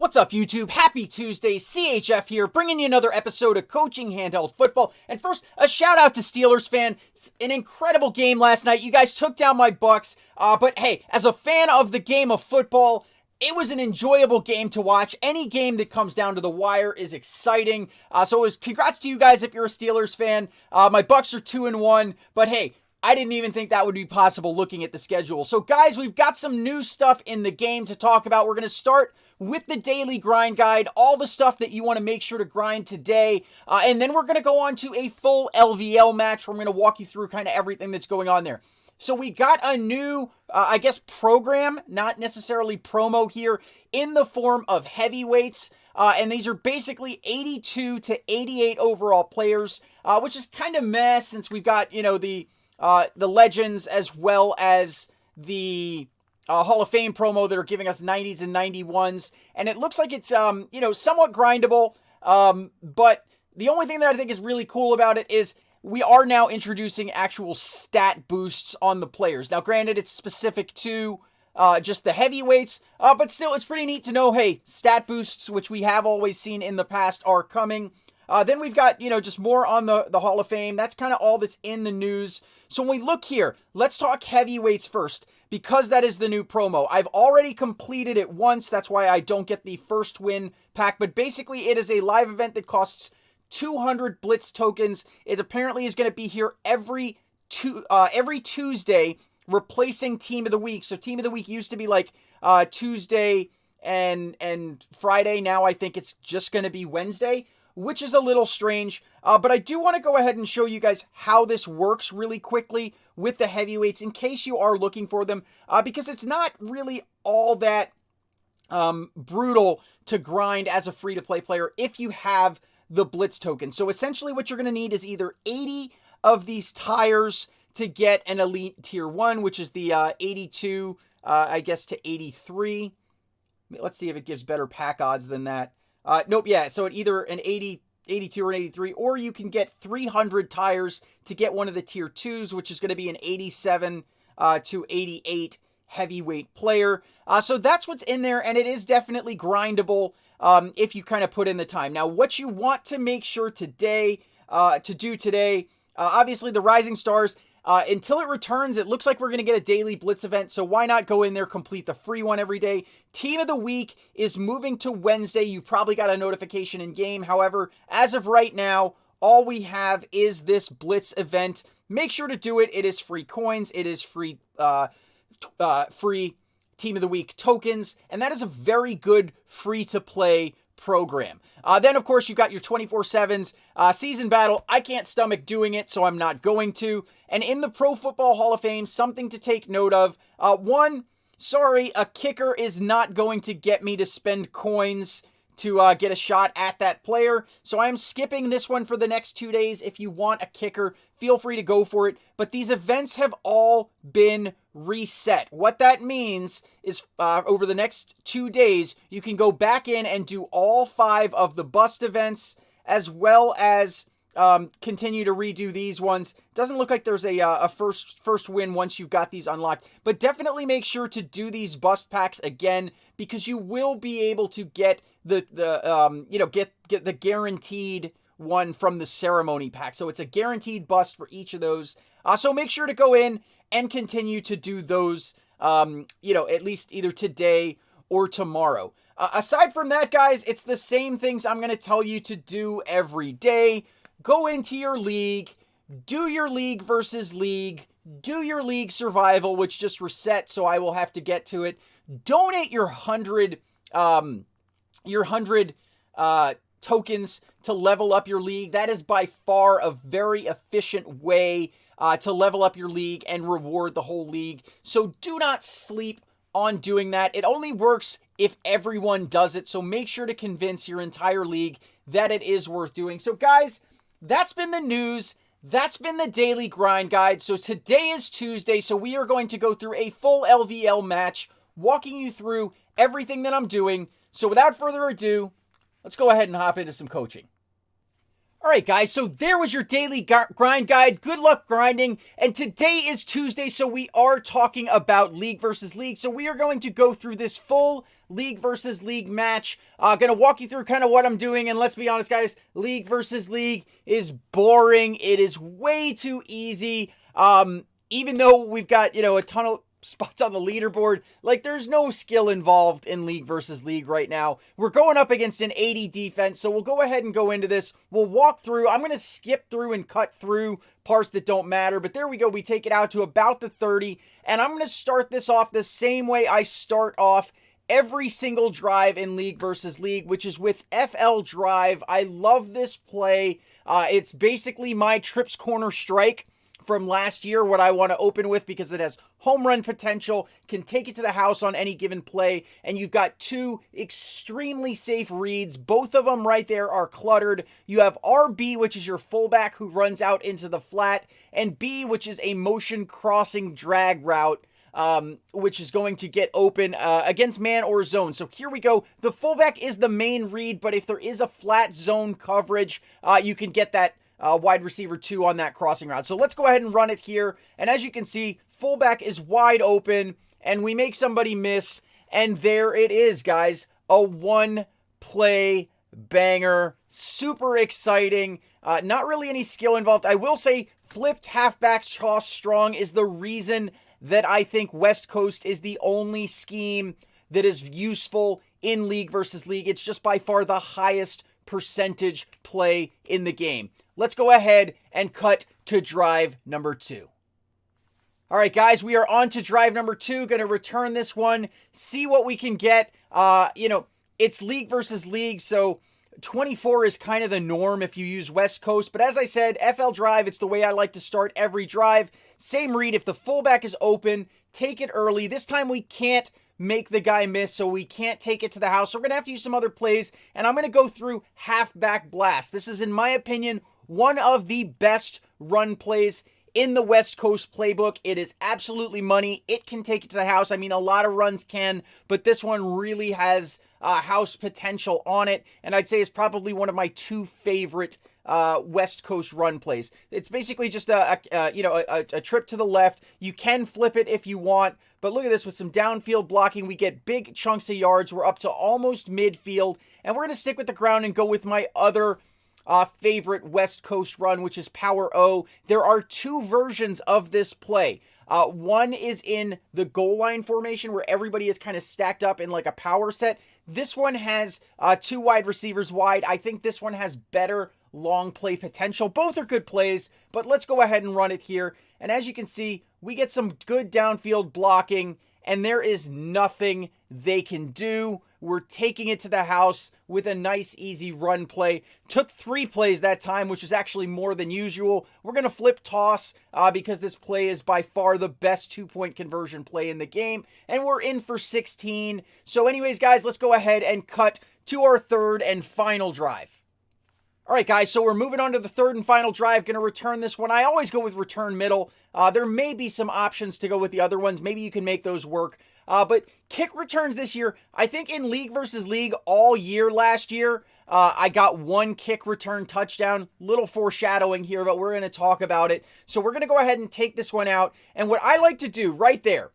What's up, YouTube? Happy Tuesday. CHF here, bringing you another episode of Coaching Handheld Football. And first, a shout out to Steelers fan. It's an incredible game last night. You guys took down my Bucks. But hey, as a fan of the game of football, it was an enjoyable game to watch. Any game that comes down to the wire is exciting. So it was congrats to you guys if you're a Steelers fan. My Bucks are 2-1, but hey, I didn't even think that would be possible looking at the schedule. So guys, we've got some new stuff in the game to talk about. We're going to start with the daily grind guide, all the stuff that you want to make sure to grind today. And then we're going to go on to a full LVL match where I'm going to walk you through kind of everything that's going on there. So we got a new, program, not necessarily promo here, in the form of heavyweights. And these are basically 82 to 88 overall players, which is kind of meh since we've got, the legends as well as the Hall of Fame promo that are giving us 90s and 91s. And it looks like it's, somewhat grindable. But the only thing that I think is really cool about it is we are now introducing actual stat boosts on the players. Now, granted, it's specific to just the heavyweights, but still, it's pretty neat to know, hey, stat boosts, which we have always seen in the past, are coming. Then we've got, just more on the Hall of Fame. That's kind of all that's in the news. So when we look here, let's talk heavyweights first, because that is the new promo. I've already completed it once. That's why I don't get the first win pack. But basically, it is a live event that costs 200 Blitz tokens. It apparently is going to be here every Tuesday, replacing Team of the Week. So Team of the Week used to be like Tuesday and Friday. Now I think it's just going to be Wednesday, which is a little strange. But I do want to go ahead and show you guys how this works really quickly with the heavyweights in case you are looking for them, because it's not really all that brutal to grind as a free-to-play player if you have the Blitz token. So essentially what you're going to need is either 80 of these tires to get an Elite Tier 1, which is the 82, to 83. Let's see if it gives better pack odds than that. Nope, yeah, so either an 80, 82 or an 83, or you can get 300 tires to get one of the Tier 2s, which is going to be an 87 to 88 heavyweight player. So that's what's in there, and it is definitely grindable if you kind of put in the time. Now, what you want to make sure today, obviously the Rising Stars, until it returns, it looks like we're going to get a daily Blitz event, so why not go in there, complete the free one every day. Team of the Week is moving to Wednesday. You probably got a notification in game. However, as of right now, all we have is this Blitz event. Make sure to do it. It is free coins. It is free Team of the Week tokens, and that is a very good free-to-play program. Then, of course, you've got your 24/7s. Season Battle, I can't stomach doing it, so I'm not going to. And in the Pro Football Hall of Fame, something to take note of. One, sorry, a kicker is not going to get me to spend coins to get a shot at that player. So I am skipping this one for the next 2 days. If you want a kicker, feel free to go for it. But these events have all been reset. What that means is over the next 2 days, you can go back in and do all 5 of the bust events, as well as continue to redo these ones. Doesn't look like there's a first win once you've got these unlocked, but definitely make sure to do these bust packs again, because you will be able to get get the guaranteed one from the ceremony pack. So it's a guaranteed bust for each of those. So make sure to go in and continue to do those, at least either today or tomorrow. Aside from that, guys, it's the same things I'm going to tell you to do every day. Go into your league, do your league versus league, do your league survival, which just reset, so I will have to get to it. Donate your 100 tokens to level up your league. That is by far a very efficient way to level up your league and reward the whole league. So do not sleep on doing that. It only works if everyone does it. So make sure to convince your entire league that it is worth doing. So guys, that's been the news. That's been the daily grind guide. So today is Tuesday. So we are going to go through a full LVL match, walking you through everything that I'm doing. So without further ado, let's go ahead and hop into some coaching. All right, guys, so there was your daily grind guide. Good luck grinding. And today is Tuesday, so we are talking about League versus League. So we are going to go through this full League versus League match. Going to walk you through kind of what I'm doing. And let's be honest, guys, League versus League is boring. It is way too easy. Even though we've got, a ton of spots on the leaderboard, like there's no skill involved in League versus League right now. We're going up against an 80 defense, so we'll go ahead and go into this. We'll walk through. I'm going to skip through and cut through parts that don't matter, but there we go. We take it out to about the 30, and I'm going to start this off the same way I start off every single drive in League versus League, which is with FL Drive. I love this play. It's basically my trips corner strike from last year, what I want to open with, because it has home run potential, can take it to the house on any given play, and you've got two extremely safe reads. Both of them right there are cluttered. You have RB, which is your fullback who runs out into the flat, and B, which is a motion crossing drag route, which is going to get open against man or zone. So here we go. The fullback is the main read, but if there is a flat zone coverage, you can get that wide receiver 2 on that crossing route. So let's go ahead and run it here. And as you can see, fullback is wide open, and we make somebody miss. And there it is, guys. A one-play banger. Super exciting. Not really any skill involved. I will say flipped halfback toss strong is the reason that I think West Coast is the only scheme that is useful in League versus League. It's just by far the highest percentage play in the game. Let's go ahead and cut to drive number 2. All right, guys, we are on to drive number 2. Going to return this one, see what we can get. It's League versus League, so 24 is kind of the norm if you use West Coast. But as I said, FL Drive, it's the way I like to start every drive. Same read. If the fullback is open, take it early. This time we can't make the guy miss, so we can't take it to the house. So we're going to have to use some other plays, and I'm going to go through halfback blast. This is, in my opinion, one of the best run plays in the West Coast playbook. It is absolutely money. It can take it to the house. I mean, a lot of runs can, but this one really has house potential on it, and I'd say it's probably one of my 2 favorite West Coast run plays. It's basically just a trip to the left. You can flip it if you want, but look at this. With some downfield blocking, we get big chunks of yards. We're up to almost midfield, and we're going to stick with the ground and go with my other favorite West Coast run, which is Power O. There are 2 versions of this play. One is in the goal line formation where everybody is kind of stacked up in like a power set. This one has 2 wide receivers wide. I think this one has better long play potential. Both are good plays, but let's go ahead and run it here. And as you can see, we get some good downfield blocking, and there is nothing they can do. We're taking it to the house with a nice, easy run play. Took 3 plays that time, which is actually more than usual. We're going to flip toss because this play is by far the best 2-point conversion play in the game. And we're in for 16. So anyways, guys, let's go ahead and cut to our third and final drive. All right, guys, so we're moving on to the third and final drive. Going to return this one. I always go with return middle. There may be some options to go with the other ones. Maybe you can make those work. But kick returns this year, I think in League versus League all year last year, I got 1 kick return touchdown. Little foreshadowing here, but we're going to talk about it. So we're going to go ahead and take this one out. And what I like to do right there,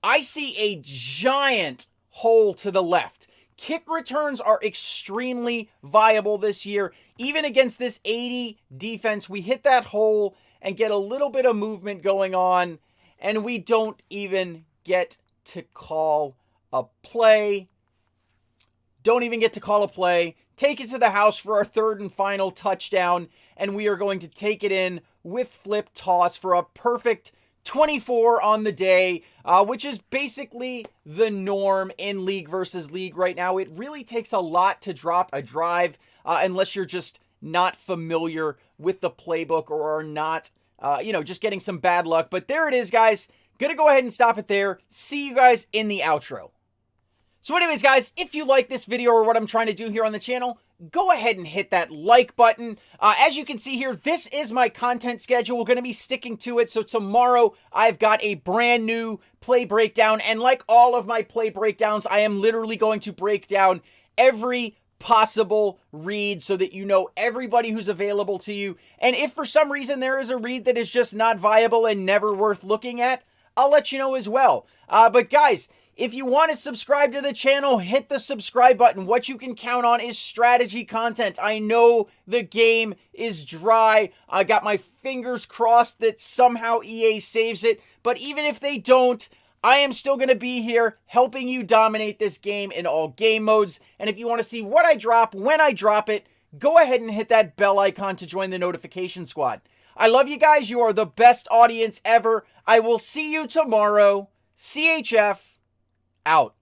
I see a giant hole to the left. Kick returns are extremely viable this year. Even against this 80 defense, we hit that hole and get a little bit of movement going on, and we don't even get to call a play. Don't even get to call a play. Take it to the house for our third and final touchdown, and we are going to take it in with flip toss for a perfect 24 on the day, which is basically the norm in League versus League right now. It really takes a lot to drop a drive unless you're just not familiar with the playbook or are not, just getting some bad luck. But there it is, guys. Gonna go ahead and stop it there. See you guys in the outro. So anyways, guys, if you like this video or what I'm trying to do here on the channel, go ahead and hit that like button. As you can see here, this is my content schedule. We're going to be sticking to it. So tomorrow, I've got a brand new play breakdown. And like all of my play breakdowns, I am literally going to break down every possible read so that you know everybody who's available to you. And if for some reason there is a read that is just not viable and never worth looking at, I'll let you know as well. But guys, if you want to subscribe to the channel, hit the subscribe button. What you can count on is strategy content. I know the game is dry. I got my fingers crossed that somehow EA saves it. But even if they don't, I am still going to be here helping you dominate this game in all game modes. And if you want to see what I drop, when I drop it, go ahead and hit that bell icon to join the notification squad. I love you guys. You are the best audience ever. I will see you tomorrow. CHF out.